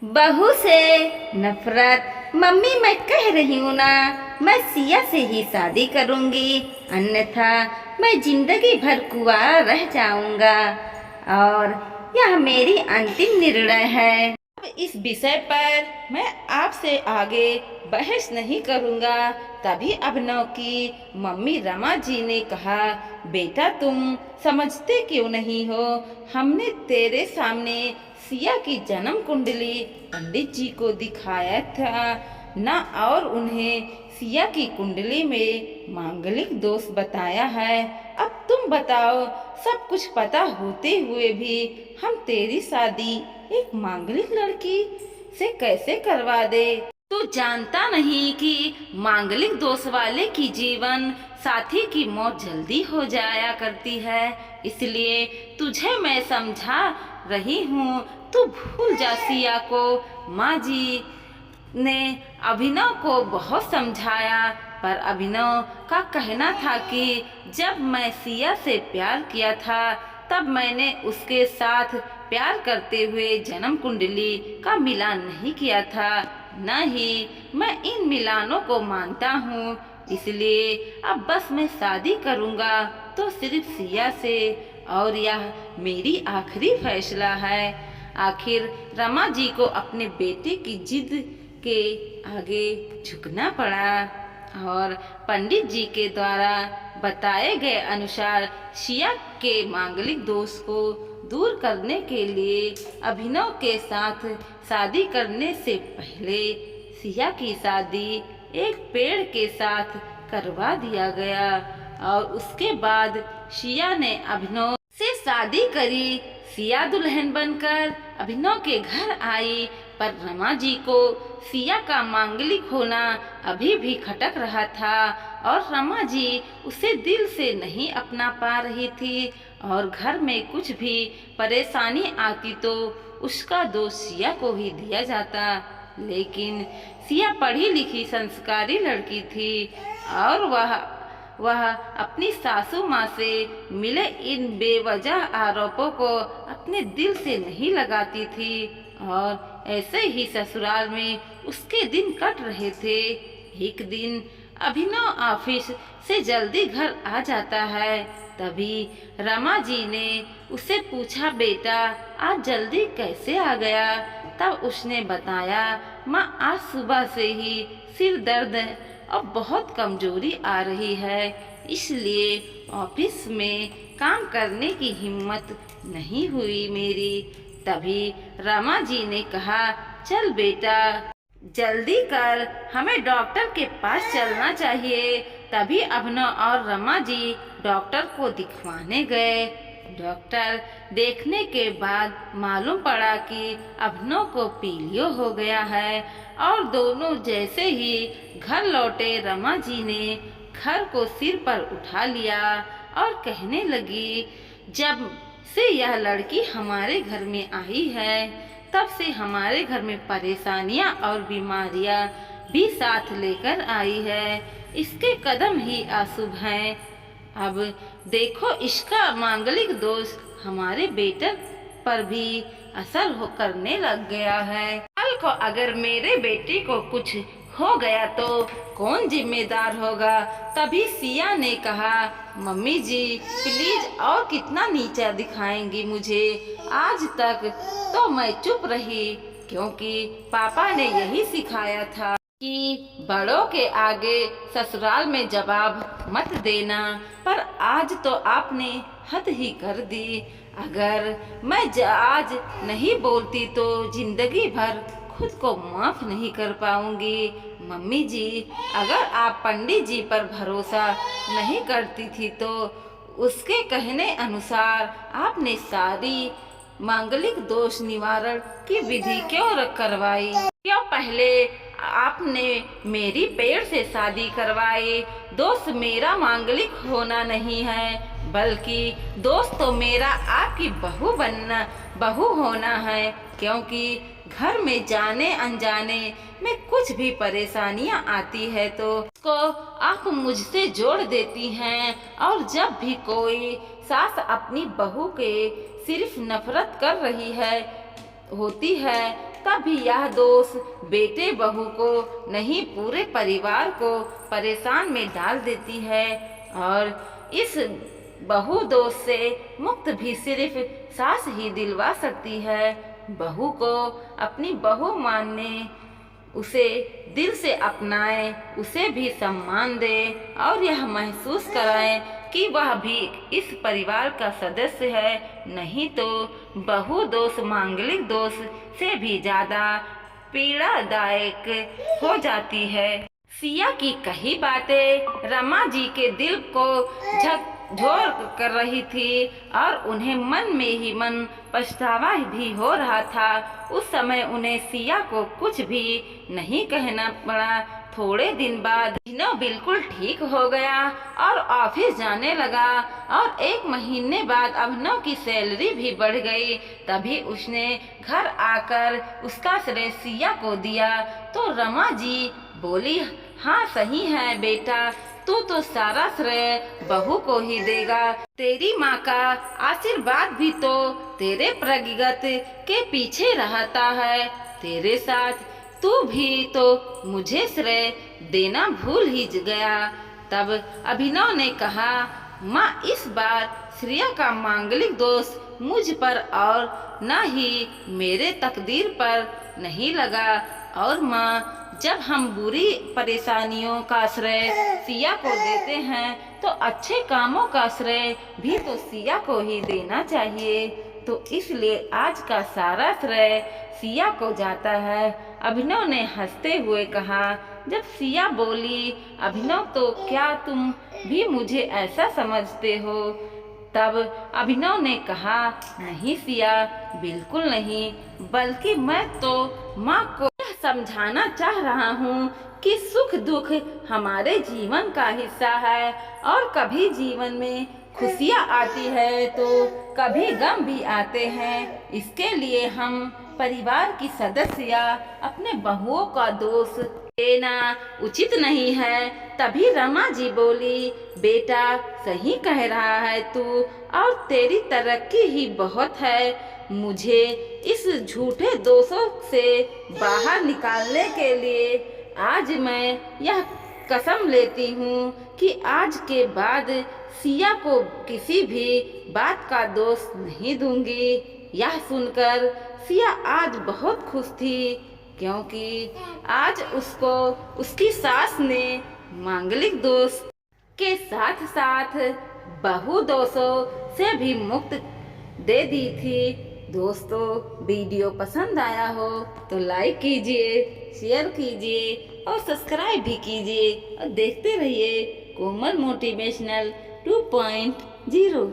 बहू से नफरत। मम्मी मैं कह रही हूँ ना, मैं सिया से ही शादी करूँगी, अन्यथा मैं जिंदगी भर कुंवारा रह जाऊँगा और यह मेरी अंतिम निर्णय है। अब इस विषय पर मैं आपसे आगे बहस नहीं करूँगा। तभी अभिनव की मम्मी रमा जी ने कहा, बेटा तुम समझते क्यों नहीं हो? हमने तेरे सामने सिया की जन्म कुंडली पंडित जी को दिखाया था ना, और उन्हें सिया की कुंडली में मांगलिक दोष बताया है। अब तुम बताओ, सब कुछ पता होते हुए भी हम तेरी शादी एक मांगलिक लड़की से कैसे करवा दे? तू जानता नहीं कि मांगलिक दोष वाले की जीवन साथी की मौत जल्दी हो जाया करती है, इसलिए तुझे मैं समझा रही हूँ। तू भूल जा सिया को। माँ जी ने अभिनव को बहुत समझाया, पर अभिनव का कहना था कि जब मैं सिया से प्यार किया था तब मैंने उसके साथ प्यार करते हुए जन्म कुंडली का मिलान नहीं किया था, न ही मैं इन मिलानों को मानता हूँ। इसलिए अब बस मैं शादी करूँगा तो सिर्फ सिया से, और यह मेरी आखिरी फैसला है। आखिर रमा जी को अपने बेटे की जिद के आगे झुकना पड़ा और पंडित जी के द्वारा बताए गए अनुसार सिया के मांगलिक दोष को दूर करने के लिए अभिनव के साथ शादी करने से पहले सिया की शादी एक पेड़ के साथ करवा दिया गया, और उसके बाद सिया ने अभिनव से शादी करी। सिया दुल्हन बनकर अभिनव के घर आई, पर रमा जी को सिया का मांगलिक होना अभी भी खटक रहा था और रमा जी उसे दिल से नहीं अपना पा रही थी, और घर में कुछ भी परेशानी आती तो उसका दोष सिया को ही दिया जाता। लेकिन सिया पढ़ी लिखी संस्कारी लड़की थी और वह अपनी सासू माँ से मिले इन बेवजह आरोपों को अपने दिल से नहीं लगाती थी, और ऐसे ही ससुराल में उसके दिन कट रहे थे। एक दिन अभिनव ऑफिस से जल्दी घर आ जाता है, तभी रमा जी ने उससे पूछा, बेटा आज जल्दी कैसे आ गया? तब उसने बताया, माँ आज सुबह से ही सिर दर्द और बहुत कमजोरी आ रही है, इसलिए ऑफिस में काम करने की हिम्मत नहीं हुई मेरी। तभी रमा जी ने कहा, चल बेटा जल्दी कर, हमें डॉक्टर के पास चलना चाहिए। तभी अभिनव और रमा जी डॉक्टर को दिखवाने गए। डॉक्टर देखने के बाद मालूम पड़ा कि अभिनव को पीलियो हो गया है, और दोनों जैसे ही घर लौटे रमा जी ने घर को सिर पर उठा लिया और कहने लगी, जब से यह लड़की हमारे घर में आई है तब से हमारे घर में परेशानियां और बीमारियां भी साथ लेकर आई है। इसके कदम ही अशुभ हैं। अब देखो इसका मांगलिक दोष हमारे बेटे पर भी असर करने लग गया है। कल को अगर मेरे बेटे को कुछ हो गया तो कौन जिम्मेदार होगा? तभी सिया ने कहा, मम्मी जी प्लीज और कितना नीचा दिखाएंगी मुझे? आज तक तो मैं चुप रही, क्योंकि पापा ने यही सिखाया था कि बड़ों के आगे ससुराल में जवाब मत देना, पर आज तो आपने हद ही कर दी। अगर मैं आज नहीं बोलती तो जिंदगी भर खुद को माफ नहीं कर पाऊंगी। मम्मी जी अगर आप पंडित जी पर भरोसा नहीं करती थी तो उसके कहने अनुसार आपने सारी मांगलिक दोष निवारण की विधि क्यों करवाई? क्यों पहले आपने मेरी पेड़ से शादी करवाई? दोस्त मेरा मांगलिक होना नहीं है, बल्कि दोस्त तो मेरा आपकी बहू होना है, क्योंकि घर में जाने अनजाने में कुछ भी परेशानियां आती है तो उसको आप मुझसे जोड़ देती हैं, और जब भी कोई सास अपनी बहू के सिर्फ नफरत कर रही होती है तब भी यह दोष बेटे बहू को नहीं पूरे परिवार को परेशान में डाल देती है। और इस बहू दोष से मुक्त भी सिर्फ सास ही दिलवा सकती है। बहू को अपनी बहू मानने, उसे दिल से अपनाए, उसे भी सम्मान दे और यह महसूस कराए कि वह भी इस परिवार का सदस्य है। नहीं तो बहू दोष मांगलिक दोष से भी ज्यादा पीड़ादायक हो जाती है। सिया की कही बातें रमा जी के दिल को झकझोर कर रही थी और उन्हें मन में ही मन पछतावा भी हो रहा था। उस समय उन्हें सिया को कुछ भी नहीं कहना पड़ा। थोड़े दिन बाद अभिनव बिल्कुल ठीक हो गया और ऑफिस जाने लगा और 1 महीने बाद अभिनव की सैलरी भी बढ़ गई। तभी उसने घर आकर उसका श्रेय सिया को दिया तो रमा जी बोली, हाँ सही है बेटा, तू तो सारा श्रेय बहू को ही देगा। तेरी माँ का आशीर्वाद भी तो तेरे प्रगति के पीछे रहता है। तेरे साथ तू भी तो मुझे श्रेय देना भूल ही गया। तब अभिनव ने कहा, माँ इस बार श्रेया का मांगलिक दोष मुझ पर और न ही मेरे तकदीर पर नहीं लगा। और माँ, जब हम बुरी परेशानियों का श्रेय सिया को देते हैं तो अच्छे कामों का श्रेय भी तो सिया को ही देना चाहिए। तो इसलिए आज का सारा श्रेय सिया को जाता है। अभिनव ने हंसते हुए कहा। जब सिया बोली, अभिनव तो क्या तुम भी मुझे ऐसा समझते हो? तब अभिनव ने कहा, नहीं सिया, बिल्कुल नहीं, बल्कि मैं तो माँ को समझाना चाह रहा हूँ कि सुख दुख हमारे जीवन का हिस्सा है और कभी जीवन में खुशियाँ आती है तो कभी गम भी आते हैं। इसके लिए हम परिवार की सदस्य अपने बहुओं का दोष देना उचित नहीं है। तभी रमा जी बोली, बेटा सही कह रहा है तू, और तेरी तरक्की ही बहुत है। मुझे इस झूठे दोषों से बाहर निकालने के लिए आज मैं यह कसम लेती हूँ कि आज के बाद सिया को किसी भी बात का दोष नहीं दूंगी। यह सुनकर सिया आज बहुत खुश थी, क्योंकि आज उसको उसकी सास ने मांगलिक दोष के साथ साथ बहु दोषों से भी मुक्त दे दी थी। दोस्तों, वीडियो पसंद आया हो तो लाइक कीजिए, शेयर कीजिए और सब्सक्राइब भी कीजिए और देखते रहिए कोमल मोटिवेशनल 2.0।